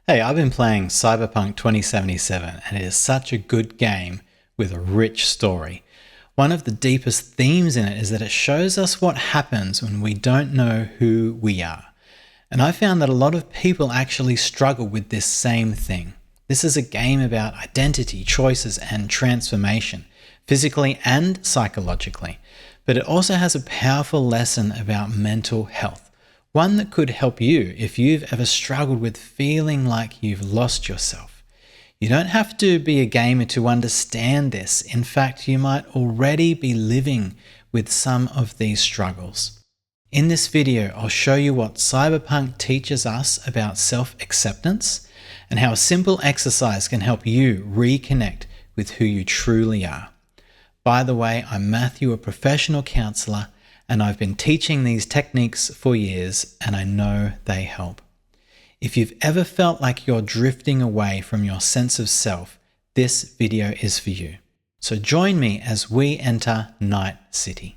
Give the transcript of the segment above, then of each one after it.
Hey, I've been playing Cyberpunk 2077 and it is such a good game with a rich story. One of the deepest themes in it is that it shows us what happens when we don't know who we are. And I found that a lot of people actually struggle with this same thing. This is a game about identity, choices, and transformation, physically and psychologically. But it also has a powerful lesson about mental health. One that could help you if you've ever struggled with feeling like you've lost yourself. You don't have to be a gamer to understand this. In fact, you might already be living with some of these struggles. In this video, I'll show you what Cyberpunk teaches us about self-acceptance and how a simple exercise can help you reconnect with who you truly are. By the way, I'm Matthew, a professional counselor, and I've been teaching these techniques for years, and I know they help. If you've ever felt like you're drifting away from your sense of self, this video is for you. So join me as we enter Night City.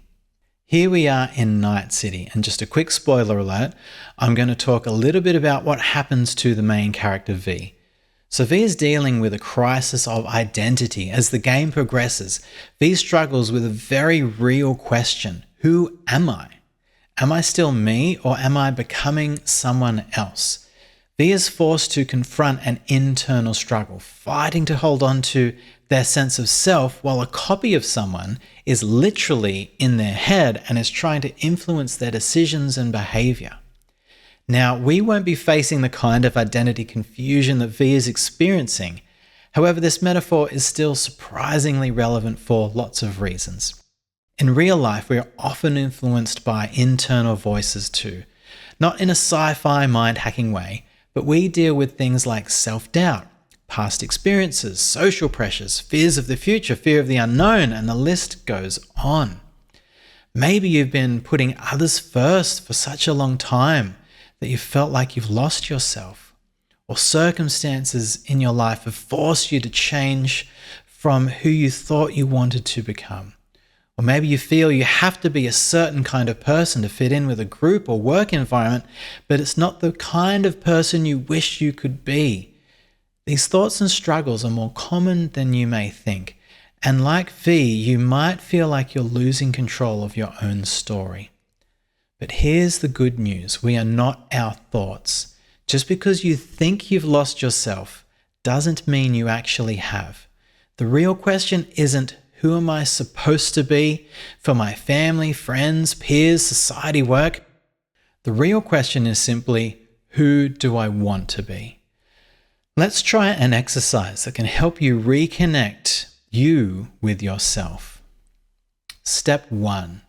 Here we are in Night City, and just a quick spoiler alert, I'm going to talk a little bit about what happens to the main character V. So V is dealing with a crisis of identity. As the game progresses, V struggles with a very real question. Who am I? Am I still me, or am I becoming someone else? V is forced to confront an internal struggle, fighting to hold on to their sense of self while a copy of someone is literally in their head and is trying to influence their decisions and behavior. Now, we won't be facing the kind of identity confusion that V is experiencing. However, this metaphor is still surprisingly relevant for lots of reasons. In real life, we are often influenced by internal voices too. Not in a sci-fi mind-hacking way, but we deal with things like self-doubt, past experiences, social pressures, fears of the future, fear of the unknown, and the list goes on. Maybe you've been putting others first for such a long time that you felt like you've lost yourself, or circumstances in your life have forced you to change from who you thought you wanted to become. Or maybe you feel you have to be a certain kind of person to fit in with a group or work environment, but it's not the kind of person you wish you could be. These thoughts and struggles are more common than you may think. And like V, you might feel like you're losing control of your own story. But here's the good news. We are not our thoughts. Just because you think you've lost yourself doesn't mean you actually have. The real question isn't, who am I supposed to be for my family, friends, peers, society, work? The real question is simply, who do I want to be? Let's try an exercise that can help you reconnect you with yourself. Step 1.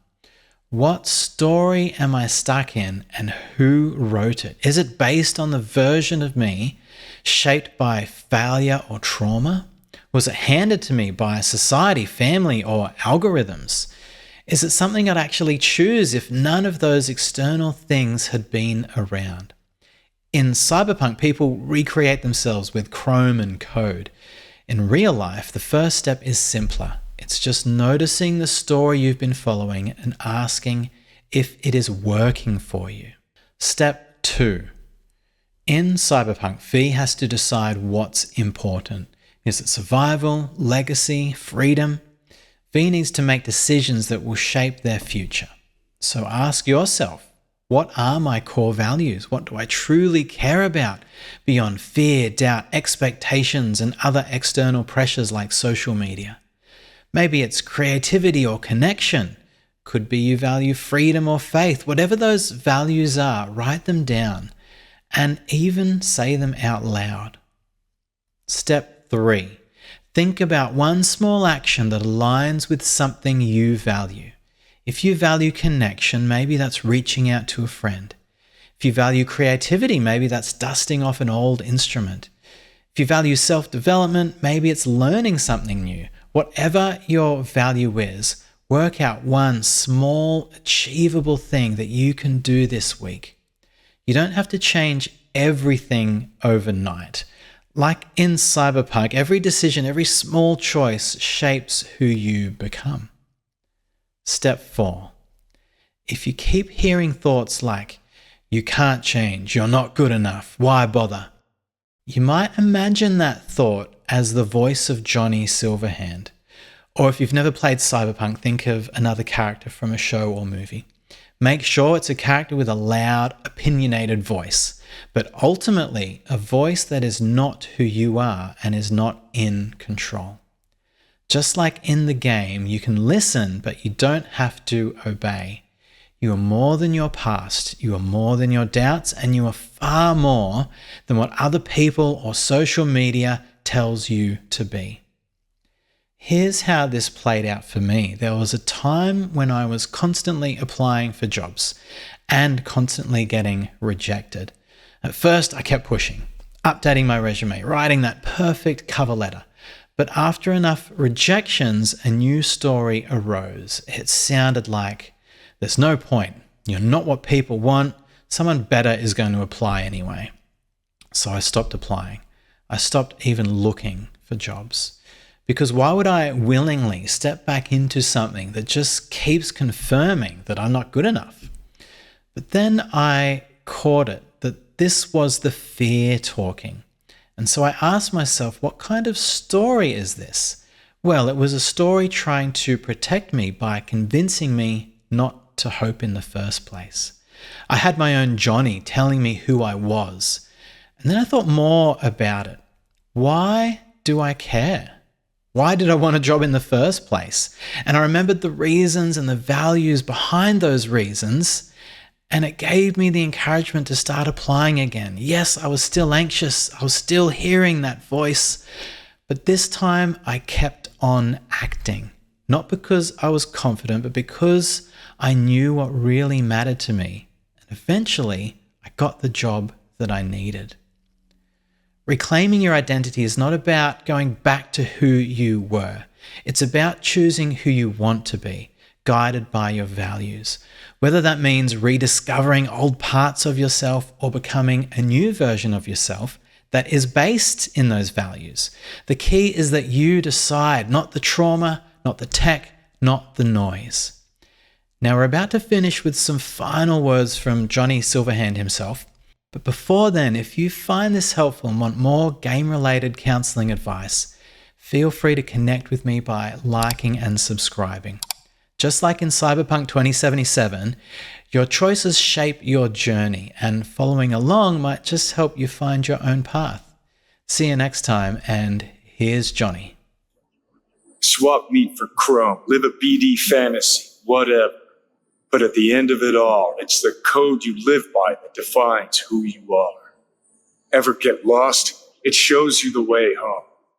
What story am I stuck in and who wrote it? Is it based on the version of me shaped by failure or trauma? Was it handed to me by society, family, or algorithms? Is it something I'd actually choose if none of those external things had been around? In Cyberpunk, people recreate themselves with Chrome and code. In real life, the first step is simpler. It's just noticing the story you've been following and asking if it is working for you. Step 2. In Cyberpunk, V has to decide what's important. Is it survival, legacy, freedom? V needs to make decisions that will shape their future. So ask yourself, what are my core values? What do I truly care about beyond fear, doubt, expectations, and other external pressures like social media? Maybe it's creativity or connection. Could be you value freedom or faith. Whatever those values are, write them down and even say them out loud. Step 3. Think about one small action that aligns with something you value. If you value connection, maybe that's reaching out to a friend. If you value creativity, maybe that's dusting off an old instrument. If you value self-development, maybe it's learning something new. Whatever your value is, work out one small, achievable thing that you can do this week. You don't have to change everything overnight. Like in Cyberpunk, every decision, every small choice shapes who you become. Step 4. If you keep hearing thoughts like, you can't change, you're not good enough, why bother? You might imagine that thought as the voice of Johnny Silverhand. Or if you've never played Cyberpunk, think of another character from a show or movie. Make sure it's a character with a loud, opinionated voice, but ultimately a voice that is not who you are and is not in control. Just like in the game, you can listen, but you don't have to obey. You are more than your past, you are more than your doubts, and you are far more than what other people or social media tells you to be. Here's how this played out for me. There was a time when I was constantly applying for jobs and constantly getting rejected. At first, I kept pushing, updating my resume, writing that perfect cover letter. But after enough rejections, a new story arose. It sounded like, there's no point. You're not what people want. Someone better is going to apply anyway. So I stopped applying. I stopped even looking for jobs. Because why would I willingly step back into something that just keeps confirming that I'm not good enough? But then I caught it, that this was the fear talking. And so I asked myself, what kind of story is this? Well, it was a story trying to protect me by convincing me not to hope in the first place. I had my own Johnny telling me who I was. And then I thought more about it. Why do I care? Why did I want a job in the first place? And I remembered the reasons and the values behind those reasons, and it gave me the encouragement to start applying again. Yes, I was still anxious. I was still hearing that voice, but this time I kept on acting. Not because I was confident, but because I knew what really mattered to me. And eventually, I got the job that I needed. Reclaiming your identity is not about going back to who you were. It's about choosing who you want to be, guided by your values. Whether that means rediscovering old parts of yourself or becoming a new version of yourself that is based in those values. The key is that you decide, not the trauma, not the tech, not the noise. Now we're about to finish with some final words from Johnny Silverhand himself. But before then, if you find this helpful and want more game-related counselling advice, feel free to connect with me by liking and subscribing. Just like in Cyberpunk 2077, your choices shape your journey, and following along might just help you find your own path. See you next time, and here's Johnny. Swap meat for chrome, live a BD fantasy, whatever. But at the end of it all, it's the code you live by that defines who you are. Ever get lost? It shows you the way home.